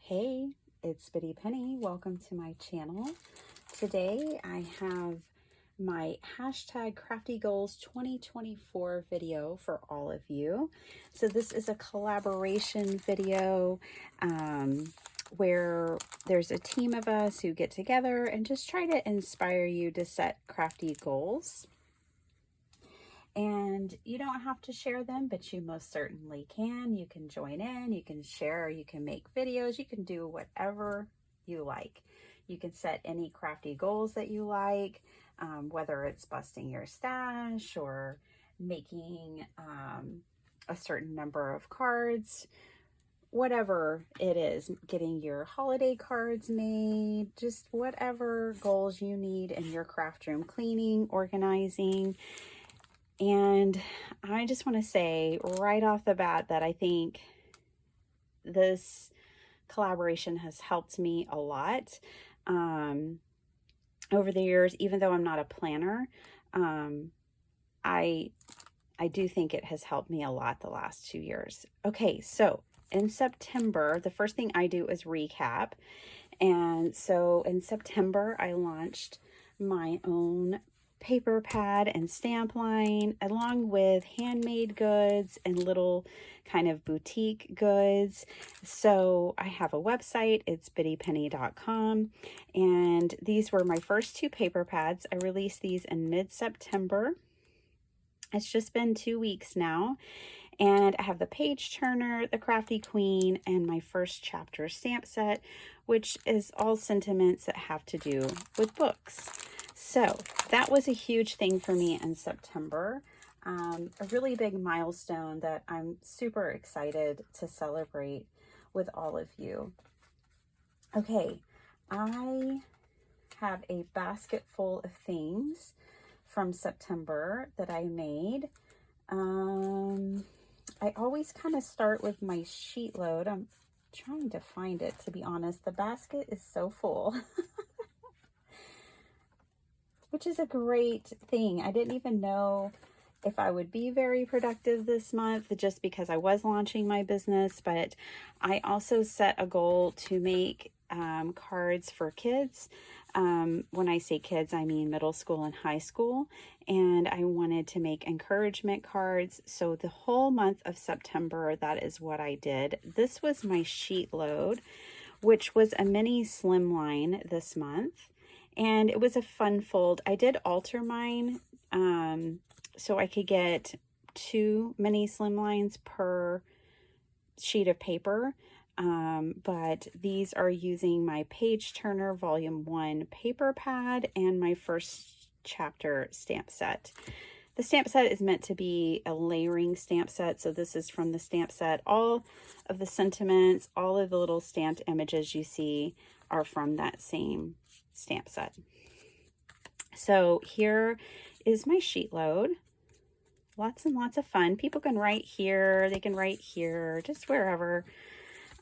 Hey, it's Bitty Penny. Welcome to my channel. Today I have my hashtag Crafty Goals 2024 video for all of you. So this is a collaboration video where there's a team of us who get together and just try to inspire you to set crafty goals. And you don't have to share them, but you most certainly can. You can join in, you can share, you can make videos, you can do whatever you like. You can set any crafty goals that you like, whether it's busting your stash or making a certain number of cards, whatever it is, getting your holiday cards made, just whatever goals you need in your craft room, cleaning, organizing. And I just want to say right off the bat that I think this collaboration has helped me a lot over the years. Even though I'm not a planner, I do think it has helped me a lot the last 2 years. Okay, so in September, the first thing I do is recap. And so in September, I launched my own paper pad and stamp line, along with handmade goods and little kind of boutique goods. So I have a website, it's bittypenny.com, and these were my first 2 paper pads. I released these in mid-September. It's just been 2 weeks now. And I have the page turner, the Crafty Queen, and my first chapter stamp set, which is all sentiments that have to do with books. So that was a huge thing for me in September, a really big milestone that I'm super excited to celebrate with all of you. Okay, I have a basket full of things from September that I made. I always kind of start with my sheet load. I'm trying to find it, to be honest. The basket is so full. Which is a great thing. I didn't even know if I would be very productive this month just because I was launching my business, but I also set a goal to make cards for kids. When I say kids, I mean middle school and high school, and I wanted to make encouragement cards. So the whole month of September, that is what I did. This was my sheet load, which was a mini slimline this month. And it was a fun fold. I did alter mine so I could get 2 mini slimlines per sheet of paper. But these are using my Page Turner Volume 1 paper pad and my first chapter stamp set. The stamp set is meant to be a layering stamp set. So this is from the stamp set. All of the sentiments, all of the little stamped images you see are from that same stamp set. So here is my sheet load. Lots and lots of fun. People can write here, they can write here, just wherever.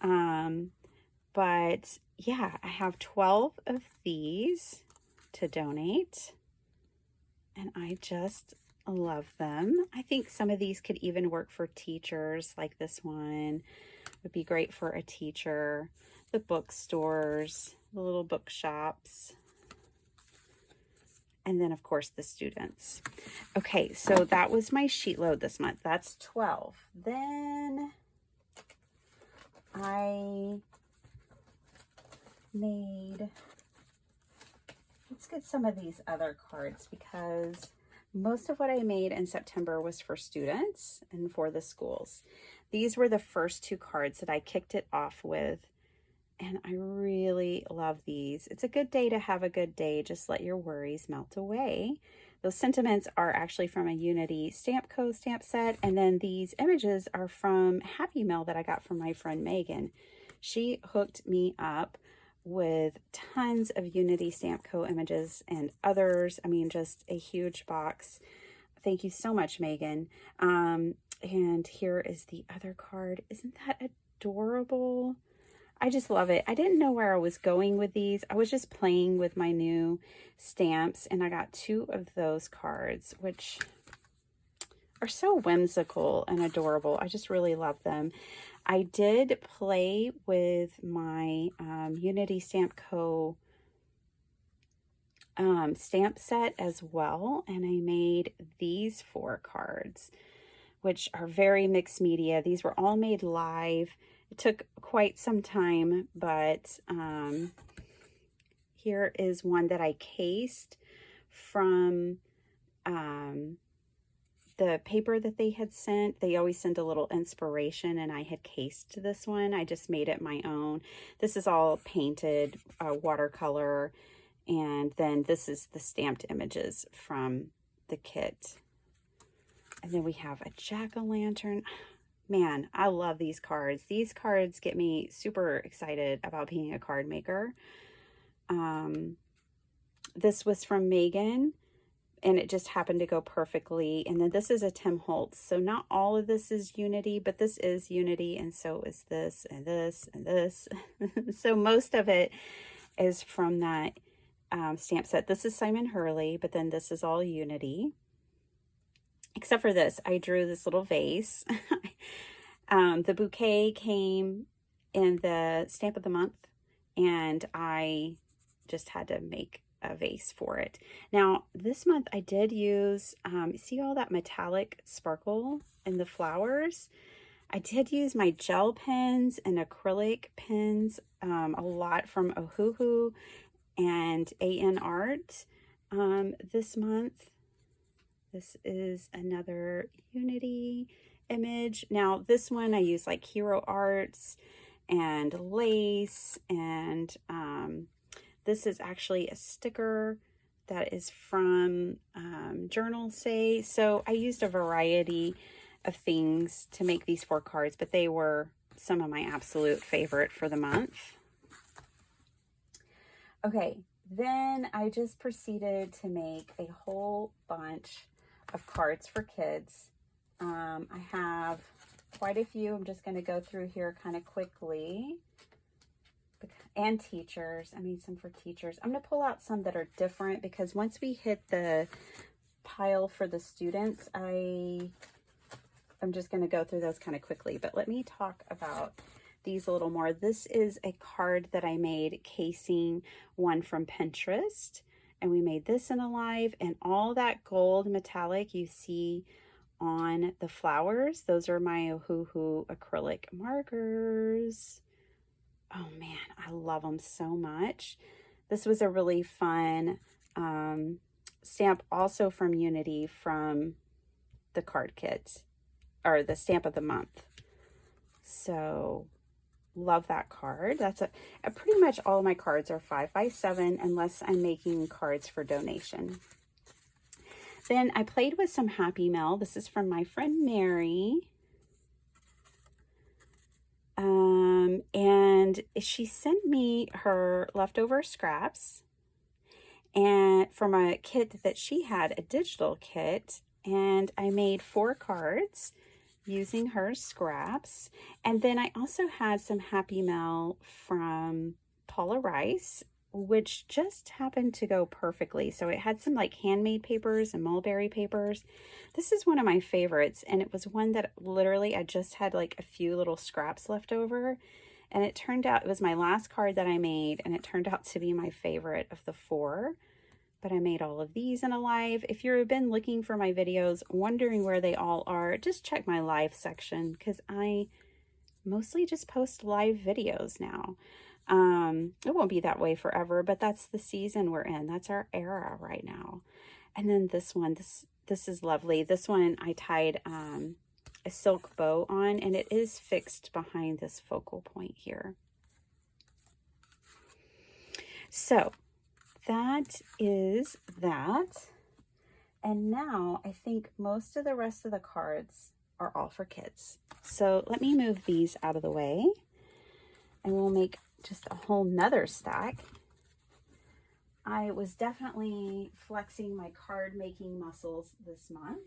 But yeah, I have 12 of these to donate, and I just love them. I think some of these could even work for teachers, like this one would be great for a teacher. The bookstores, the little bookshops, and then of course the students. Okay, so that was my sheet load this month. That's 12. Then I made, let's get some of these other cards, because most of what I made in September was for students and for the schools. These were the first 2 cards that I kicked it off with. And I really love these. It's a good day to have a good day. Just let your worries melt away. Those sentiments are actually from a Unity Stamp Co. stamp set. And then these images are from Happy Mail that I got from my friend Megan. She hooked me up with tons of Unity Stamp Co. images and others. I mean, just a huge box. Thank you so much, Megan. And here is the other card. Isn't that adorable? I just love it. I didn't know where I was going with these. I was just playing with my new stamps, and I got 2 of those cards, which are so whimsical and adorable. I just really love them. I did play with my Unity Stamp Co. Stamp set as well, and I made these 4 cards, which are very mixed media. These were all made live. It took quite some time, but here is one that I cased from the paper that they had sent. They always send a little inspiration, and I had cased this one. I just made it my own. This is all painted watercolor, and then this is the stamped images from the kit. And then we have a jack-o'-lantern. Man, I love these cards. These cards get me super excited about being a card maker. This was from Megan, and it just happened to go perfectly. And then this is a Tim Holtz. So not all of this is Unity, but this is Unity, and so is this and this and this. So most of it is from that stamp set. This is Simon Hurley, but then this is all Unity. Except for this, I drew this little vase. The bouquet came in the stamp of the month, and I just had to make a vase for it. Now, this month I did use, see all that metallic sparkle in the flowers? I did use my gel pens and acrylic pens, a lot from Ohuhu and AN Art this month. This is another Unity image. Now, this one I use like Hero Arts and lace, and this is actually a sticker that is from Journal Say. So I used a variety of things to make these 4 cards, but they were some of my absolute favorite for the month. Okay, then I just proceeded to make a whole bunch of cards for kids. I have quite a few. I'm just going to go through here kind of quickly. And teachers. I made some for teachers. I'm going to pull out some that are different, because once we hit the pile for the students, I'm just going to go through those kind of quickly. But let me talk about these a little more. This is a card that I made casing one from Pinterest, and we made this in Alive, and all that gold metallic you see on the flowers, those are my Ohuhu acrylic markers. Oh man, I love them so much. This was a really fun stamp, also from Unity, from the card kit, or the stamp of the month. So love that card. That's pretty much all of my cards are 5x7, unless I'm making cards for donation. Then I played with some Happy Mail. This is from my friend Mary. And she sent me her leftover scraps, and from a kit that she had, a digital kit, and I made 4 cards using her scraps. And then I also had some Happy Mail from Paula Rice, which just happened to go perfectly. So it had some like handmade papers and mulberry papers. This is one of my favorites, and it was one that literally I just had like a few little scraps left over, and it turned out, it was my last card that I made, and it turned out to be my favorite of the 4. But I made all of these in Alive. If you've been looking for my videos, wondering where they all are, just check my live section, because I mostly just post live videos now. It won't be that way forever, but that's the season we're in. That's our era right now. And then this one, this is lovely. This one I tied a silk bow on, and it is fixed behind this focal point here. So that is that. And now I think most of the rest of the cards are all for kids. So let me move these out of the way, and we'll make just a whole nother stack. I was definitely flexing my card making muscles this month.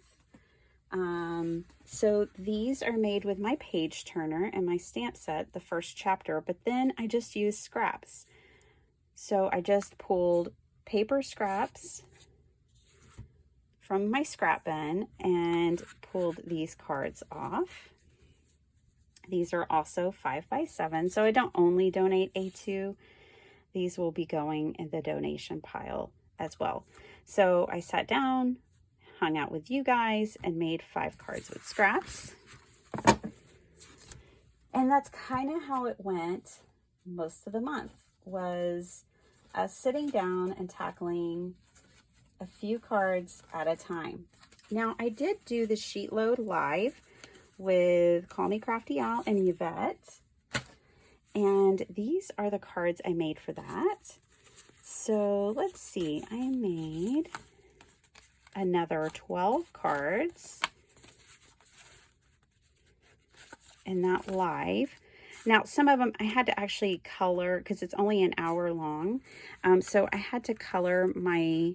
So these are made with my page turner and my stamp set, the first chapter, but then I just used scraps. So I just pulled paper scraps from my scrap bin and pulled these cards off. These are also 5x7, so I don't only donate A2. These will be going in the donation pile as well. So I sat down, hung out with you guys, and made 5 cards with scraps. And that's kind of how it went most of the month, was us sitting down and tackling a few cards at a time. Now, I did do the sheet load live with Call Me Crafty Al and Yvette, and these are the cards I made for that. So let's see, I made another 12 cards in that live. Now, some of them I had to actually color because it's only an hour long. So I had to color my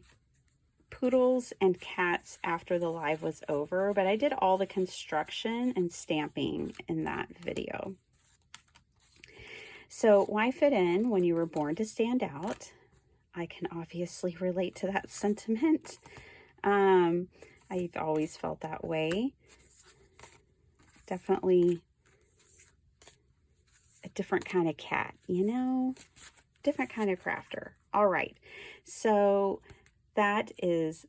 poodles and cats after the live was over, but I did all the construction and stamping in that video. So why fit in when you were born to stand out? I can obviously relate to that sentiment. I've always felt that way. Definitely a different kind of cat, you know, different kind of crafter. All right, so that is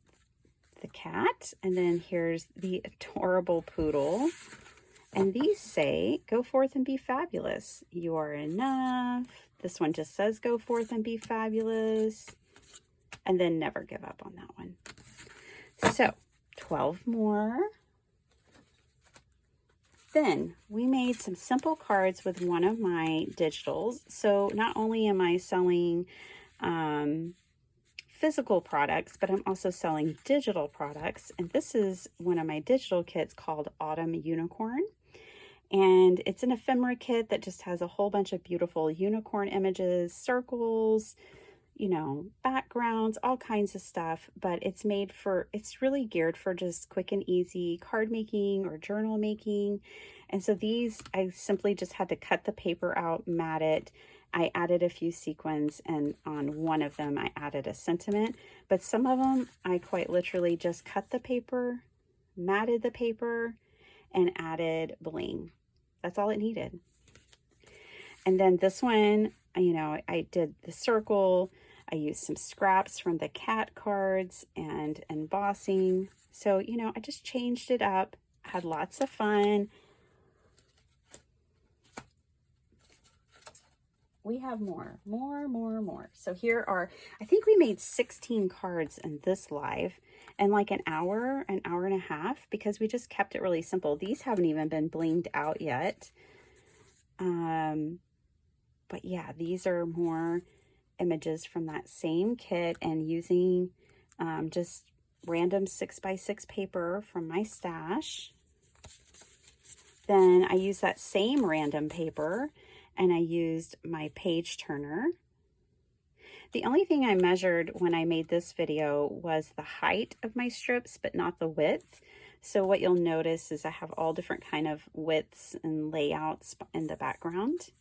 the cat, and then here's the adorable poodle, and these say, go forth and be fabulous. You are enough. This one just says, go forth and be fabulous, and then never give up on that one. So 12 more. Then we made some simple cards with one of my digitals. So not only am I selling physical products, but I'm also selling digital products. And this is one of my digital kits called Autumn Unicorn. And it's an ephemera kit that just has a whole bunch of beautiful unicorn images, circles, you know, backgrounds, all kinds of stuff. But it's made for, it's really geared for just quick and easy card making or journal making. And so these, I simply just had to cut the paper out, mat it. I added a few sequins, and on one of them I added a sentiment. But some of them I quite literally just cut the paper, matted the paper, and added bling. That's all it needed. And then this one, you know, I did the circle. I used some scraps from the cat cards and embossing. So, you know, I just changed it up, had lots of fun. We have more. So here are, I think we made 16 cards in this live in like an hour and a half, because we just kept it really simple. These haven't even been blinged out yet. But yeah, these are more images from that same kit, and using just random 6x6 paper from my stash. Then I used that same random paper, and I used my page turner. The only thing I measured when I made this video was the height of my strips, but not the width. So what you'll notice is I have all different kind of widths and layouts in the background.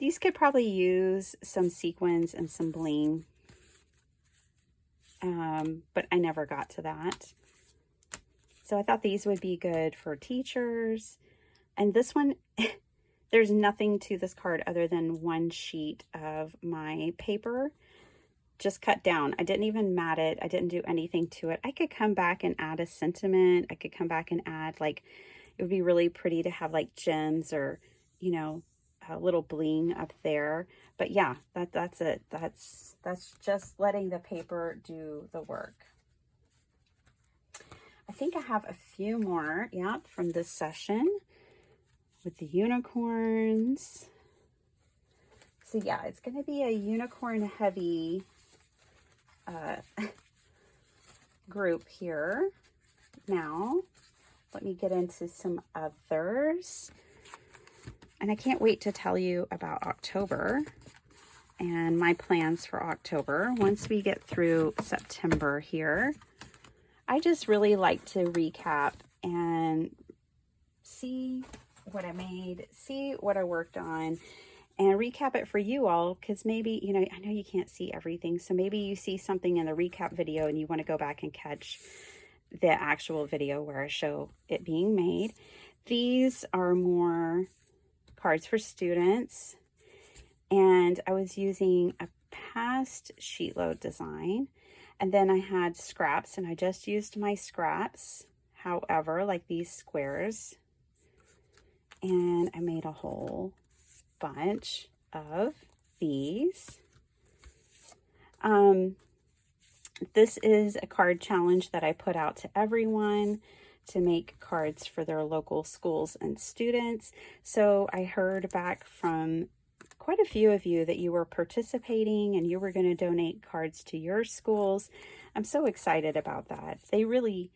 These could probably use some sequins and some bling, but I never got to that. So I thought these would be good for teachers. And this one, there's nothing to this card other than one sheet of my paper, just cut down. I didn't even mat it. I didn't do anything to it. I could come back and add a sentiment. I could come back and add, like, it would be really pretty to have like gems or, you know, a little bling up there. But yeah, that's it. That's just letting the paper do the work. I think I have a few more, yeah, from this session with the unicorns. So yeah, it's going to be a unicorn heavy group here. Now, let me get into some others. And I can't wait to tell you about October and my plans for October. Once we get through September here, I just really like to recap and see what I made, see what I worked on, and recap it for you all, because maybe, you know, I know you can't see everything, so maybe you see something in the recap video and you want to go back and catch the actual video where I show it being made. These are more cards for students, and I was using a past sheet load design, and then I had scraps, and I just used my scraps, however, like these squares, and I made a whole bunch of these. This is a card challenge that I put out to everyone to make cards for their local schools and students. So I heard back from quite a few of you that you were participating and you were going to donate cards to your schools. I'm so excited about that. They really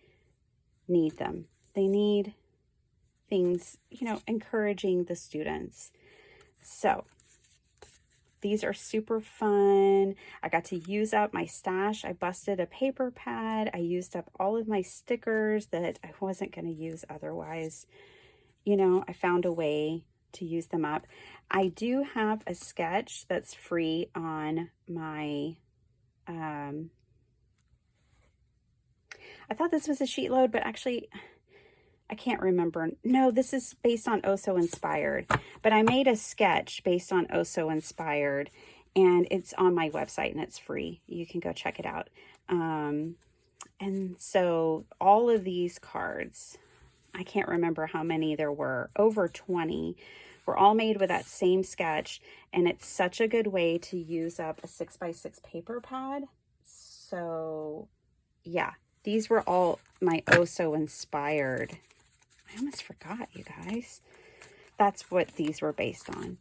need them. They need things, you know, encouraging the students. So these are super fun. I got to use up my stash. I busted a paper pad. I used up all of my stickers that I wasn't going to use otherwise. You know, I found a way to use them up. I do have a sketch that's free on my, I thought this was a sheet load, but actually I can't remember. No, this is based on Oh So Inspired, but I made a sketch based on Oh So Inspired, and it's on my website and it's free. You can go check it out. And so all of these cards, I can't remember how many there were, over 20, were all made with that same sketch, and it's such a good way to use up a 6x6 paper pad. So yeah, these were all my Oh So Inspired. I almost forgot, you guys. That's what these were based on.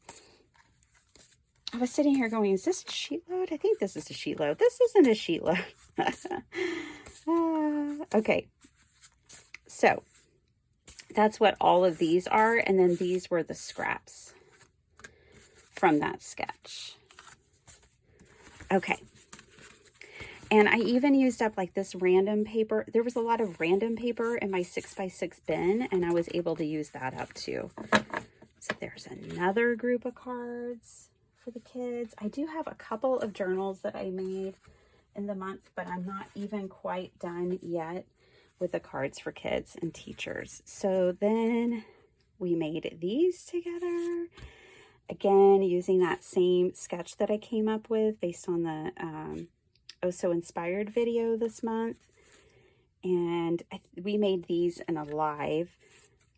I was sitting here going, is this a sheet load? I think this is a sheet load. This isn't a sheet load. Okay. So that's what all of these are. And then these were the scraps from that sketch. Okay. And I even used up like this random paper. There was a lot of random paper in my 6x6 bin, and I was able to use that up too. So there's another group of cards for the kids. I do have a couple of journals that I made in the month, but I'm not even quite done yet with the cards for kids and teachers. So then we made these together. Again, using that same sketch that I came up with based on the Oh So Inspired video this month, and we made these in a live.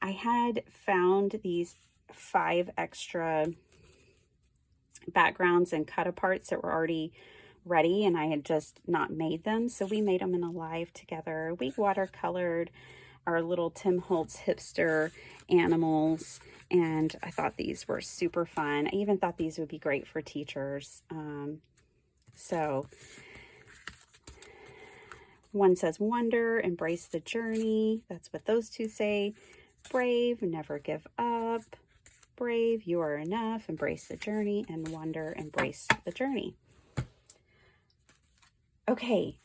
I had found these 5 extra backgrounds and cut aparts that were already ready, and I had just not made them, so we made them in a live together. We watercolored our little Tim Holtz hipster animals, and I thought these were super fun. I even thought these would be great for teachers. So one says wonder, embrace the journey. That's what those two say. Brave, never give up. Brave, you are enough. Embrace the journey. And wonder, embrace the journey. Okay,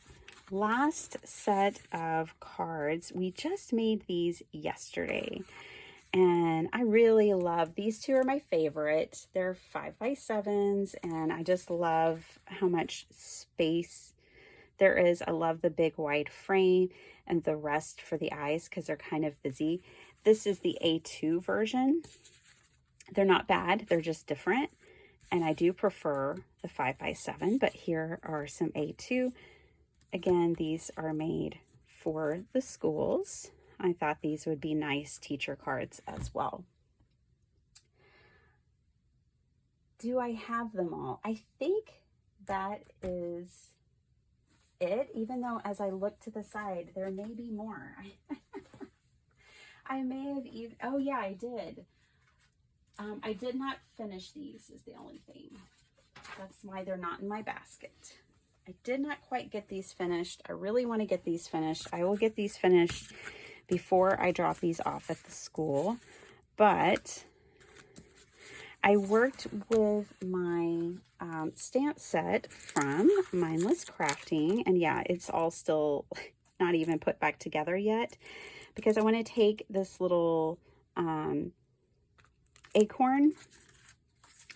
last set of cards. We just made these yesterday, and I really love these. Two are my favorite. They're 5x7s, and I just love how much space there is. I love the big wide frame and the rest for the eyes because they're kind of busy. This is the A2 version. They're not bad, they're just different. And I do prefer the 5x7, but here are some A2. Again, these are made for the schools. I thought these would be nice teacher cards as well. Do I have them all? I think that is it, even though as I look to the side, there may be more. I may have even, oh yeah, I did. I did not finish these is the only thing. That's why they're not in my basket. I did not quite get these finished. I really want to get these finished. I will get these finished before I drop these off at the school. But I worked with my stamp set from Mindless Crafting. And yeah, it's all still not even put back together yet, because I want to take this little acorn,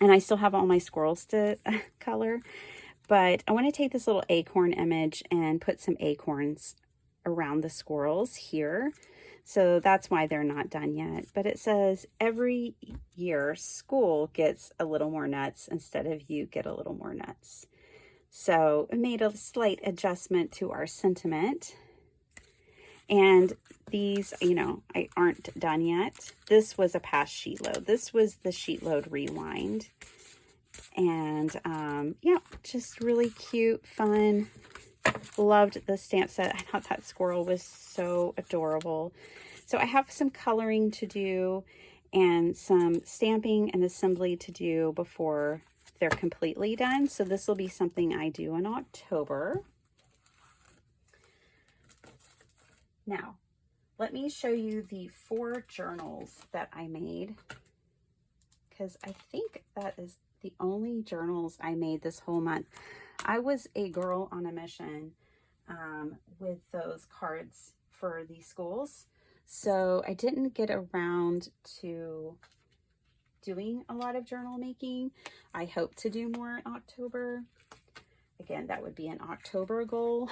and I still have all my squirrels to color, but I want to take this little acorn image and put some acorns around the squirrels here. So that's why they're not done yet. But it says every year school gets a little more nuts instead of you get a little more nuts. So it made a slight adjustment to our sentiment. And these, you know, aren't done yet. This was a past sheet load. This was the sheet load rewind. And yeah, just really cute, fun. Loved the stamp set. I thought that squirrel was so adorable. So I have some coloring to do and some stamping and assembly to do before they're completely done. So this will be something I do in October. Now, let me show you the 4 journals that I made, because I think that is the only journals I made this whole month. I was a girl on a mission with those cards for the schools, so I didn't get around to doing a lot of journal making. I hope to do more in October. Again, that would be an October goal.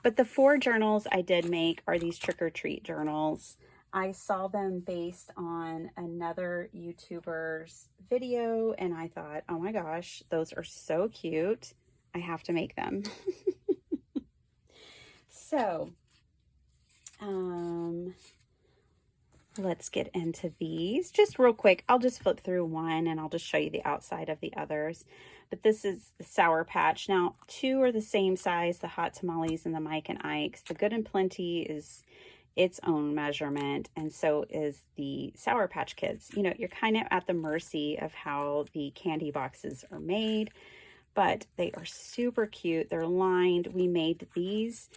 But the 4 journals I did make are these trick-or-treat journals. I saw them based on another YouTuber's video, and I thought, oh my gosh, those are so cute. I have to make them. So, let's get into these. Just real quick, I'll just flip through one and I'll just show you the outside of the others. But this is the Sour Patch. Now, 2 are the same size, the Hot Tamales and the Mike and Ike's. The Good and Plenty is its own measurement, and so is the Sour Patch Kids. You know, you're kind of at the mercy of how the candy boxes are made, but they are super cute. They're lined. We made these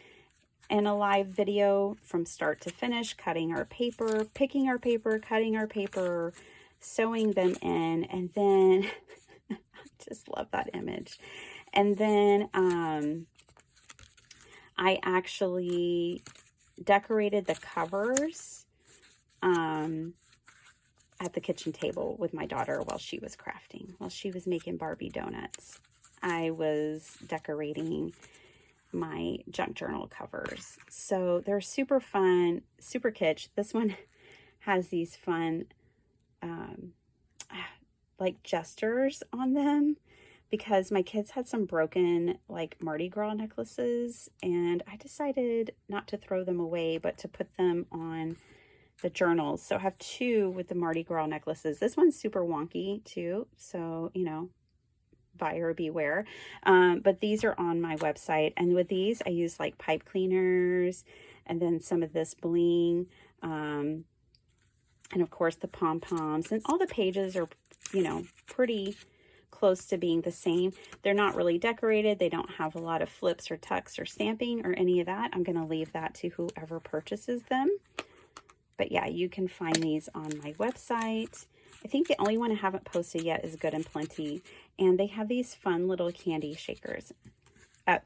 in a live video from start to finish, cutting our paper, picking our paper, cutting our paper, sewing them in, and then I just love that image. And then I actually decorated the covers at the kitchen table with my daughter while she was crafting, while she was making Barbie donuts. I was decorating my junk journal covers. So they're super fun, super kitsch. This one has these fun like gestures on them, because my kids had some broken like Mardi Gras necklaces, and I decided not to throw them away, but to put them on the journals. So I have 2 with the Mardi Gras necklaces. This one's super wonky too, so, you know, buyer beware. But these are on my website, and with these I use like pipe cleaners and then some of this bling, and of course the pom-poms, and all the pages are, you know, pretty close to being the same. They're not really decorated. They don't have a lot of flips or tucks or stamping or any of that. I'm going to leave that to whoever purchases them. But yeah, you can find these on my website. I think the only one I haven't posted yet is Good and Plenty. And they have these fun little candy shakers.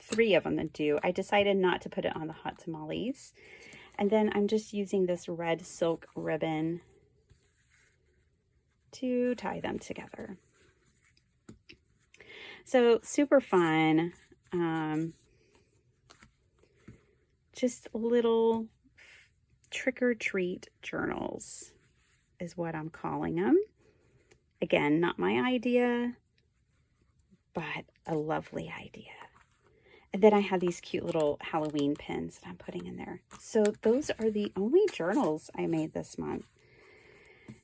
3 of them that do. I decided not to put it on the Hot Tamales. And then I'm just using this red silk ribbon to tie them together. So super fun. Just little trick-or-treat journals is what I'm calling them. Again, not my idea, but a lovely idea. And then I have these cute little Halloween pins that I'm putting in there. So those are the only journals I made this month.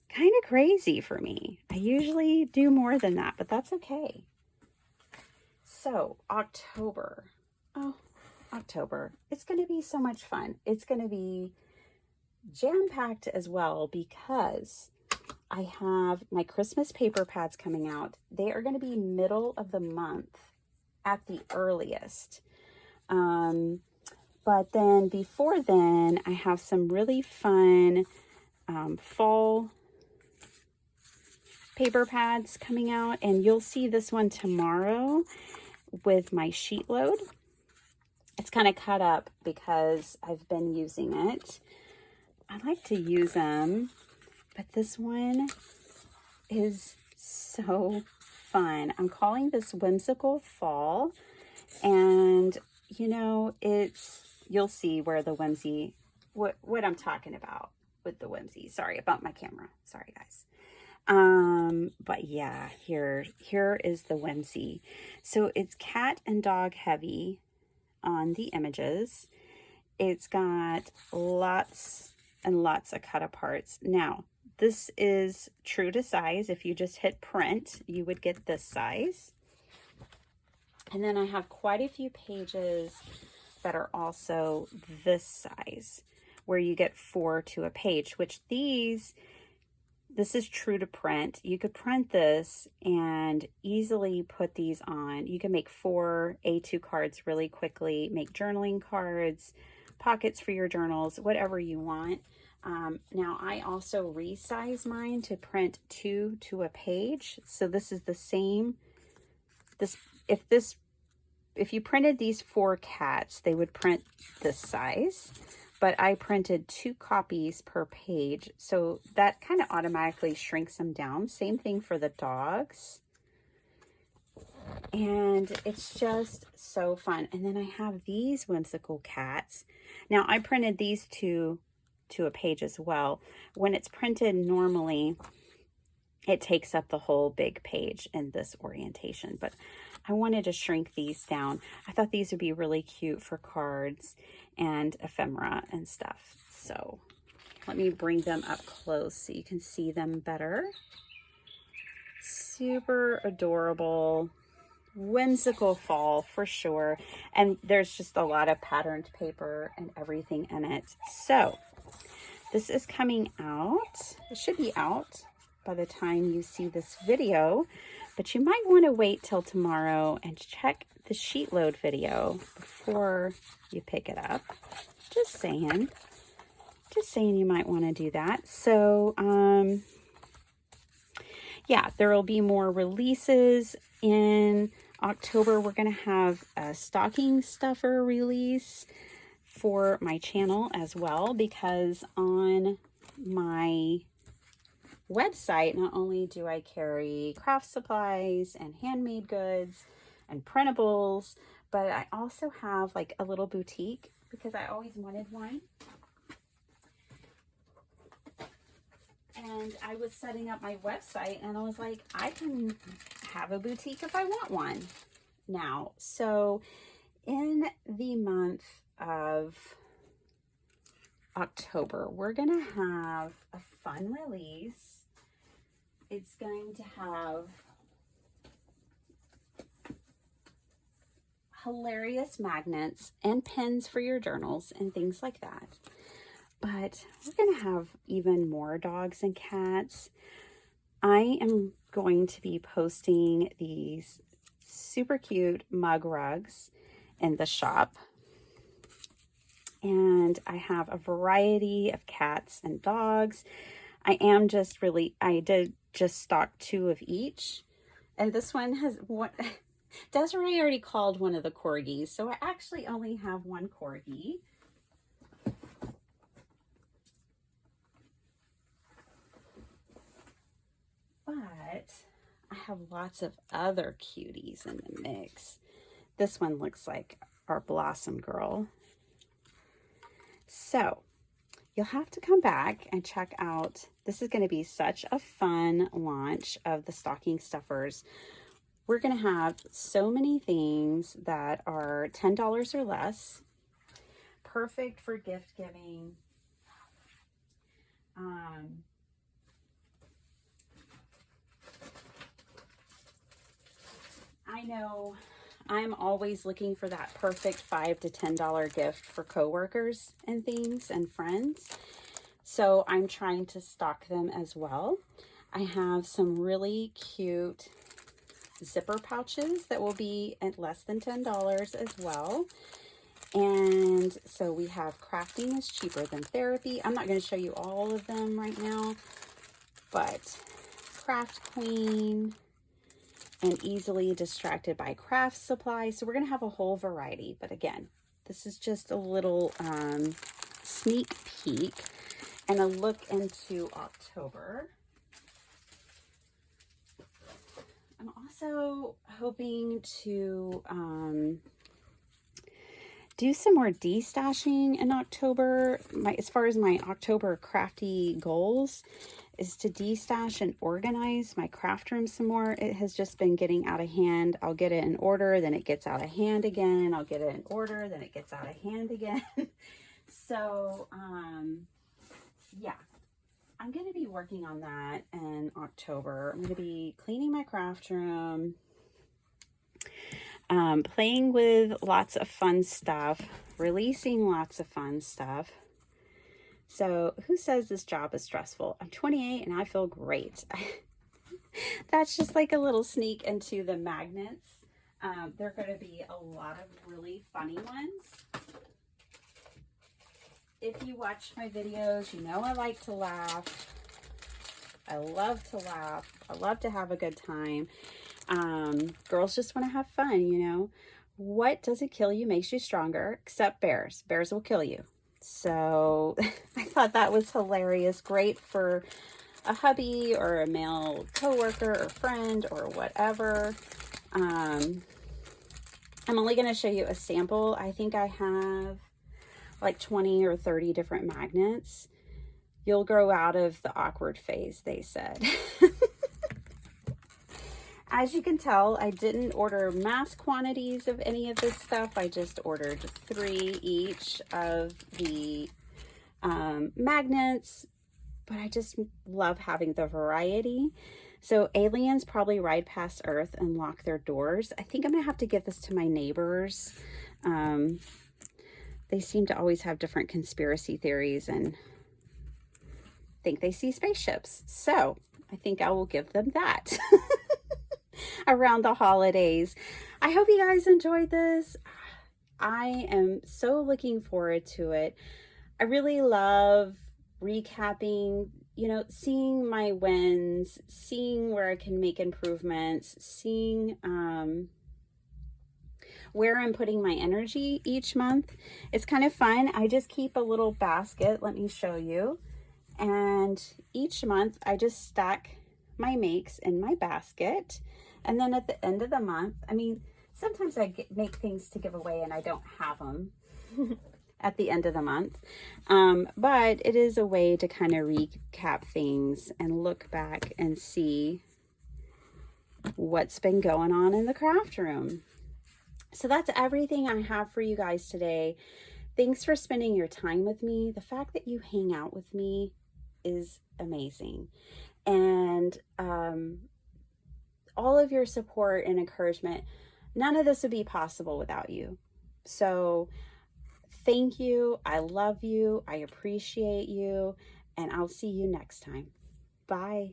Kind of crazy for me. I usually do more than that, but that's okay. So October. Oh, October. It's going to be so much fun. It's going to be jam-packed as well, because I have my Christmas paper pads coming out. They are going to be middle of the month at the earliest. But then before then, I have some really fun fall paper pads coming out, and you'll see this one tomorrow with my sheet load. It's kind of cut up because I've been using it. I like to use them, but this one is so fun. I'm calling this Whimsical Fall, and you know, you'll see where the whimsy what I'm talking about with the whimsy. Sorry about my camera. Sorry, guys. But yeah, here is the whimsy. So it's cat and dog heavy on the images. It's got lots and lots of cut aparts. Now, this is true to size. If you just hit print, you would get this size. And then I have quite a few pages that are also this size, where you get 4 to a page, which this is true to print. You could print this and easily put these on. You can make 4 A2 cards really quickly, make journaling cards, pockets for your journals, whatever you want. Now I also resize mine to print 2 to a page. So this is the same. If you printed these 4 cats, they would print this size, but I printed 2 copies per page. So that kind of automatically shrinks them down. Same thing for the dogs. And it's just so fun. And then I have these whimsical cats. Now I printed these 2 to a page as well. When it's printed normally, it takes up the whole big page in this orientation, but I wanted to shrink these down. I thought these would be really cute for cards and ephemera and stuff. So let me bring them up close so you can see them better. Super adorable, whimsical fall for sure. And there's just a lot of patterned paper and everything in it. So this is coming out. It should be out by the time you see this video, but you might want to wait till tomorrow and check the sheet load video before you pick it up. Just saying you might want to do that. So yeah, there will be more releases in October. We're going to have a stocking stuffer release for my channel as well, because on my website, not only do I carry craft supplies and handmade goods and printables, but I also have like a little boutique because I always wanted one. And I was setting up my website and I was like, I can have a boutique if I want one now. So in the month of October, we're going to have a fun release. It's going to have hilarious magnets and pins for your journals and things like that. But we're going to have even more dogs and cats. I am going to be posting these super cute mug rugs in the shop. And I have a variety of cats and dogs. I did just stock 2 of each. And this one has one. Desiree already called one of the corgis, so I actually only have 1 corgi. But I have lots of other cuties in the mix. This one looks like our Blossom Girl. So you'll have to come back and check out. This is going to be such a fun launch of the stocking stuffers. We're going to have so many things that are $10 or less. Perfect for gift giving. I know I'm always looking for that perfect $5 to $10 gift for coworkers and things and friends. So I'm trying to stock them as well. I have some really cute zipper pouches that will be at less than $10 as well. And so we have Crafting is Cheaper Than Therapy. I'm not going to show you all of them right now, but Craft Queen and Easily Distracted by Craft Supply. So we're going to have a whole variety. But again, this is just a little sneak peek and a look into October. I'm also hoping to do some more de-stashing in October. As far as my October crafty goals is to de-stash and organize my craft room some more. It has just been getting out of hand. I'll get it in order, then it gets out of hand again. I'll get it in order, then it gets out of hand again. So, yeah, I'm going to be working on that in October. I'm going to be cleaning my craft room, playing with lots of fun stuff, releasing lots of fun stuff. So who says this job is stressful? I'm 28 and I feel great. That's just like a little sneak into the magnets. There are going to be a lot of really funny ones. If you watch my videos, you know I like to laugh. I love to laugh. I love to have a good time. Girls just want to have fun, you know. What doesn't kill you makes you stronger, except bears. Bears will kill you. So I thought that was hilarious. Great for a hubby or a male coworker or friend or whatever. I'm only going to show you a sample. I think I have like 20 or 30 different magnets. You'll grow out of the awkward phase, they said. As you can tell, I didn't order mass quantities of any of this stuff. I just ordered 3 each of the magnets, but I just love having the variety. So aliens probably ride past Earth and lock their doors. I think I'm gonna have to give this to my neighbors. They seem to always have different conspiracy theories and think they see spaceships. So I think I will give them that. Around the holidays. I hope you guys enjoyed this. I am so looking forward to it. I really love recapping, you know, seeing my wins, seeing where I can make improvements, seeing where I'm putting my energy each month. It's kind of fun. I just keep a little basket. Let me show you. And each month I just stack my makes in my basket. And then at the end of the month, I mean, sometimes I make things to give away and I don't have them at the end of the month. But it is a way to kind of recap things and look back and see what's been going on in the craft room. So that's everything I have for you guys today. Thanks for spending your time with me. The fact that you hang out with me is amazing. And all of your support and encouragement, none of this would be possible without you. So thank you. I love you. I appreciate you. And I'll see you next time. Bye.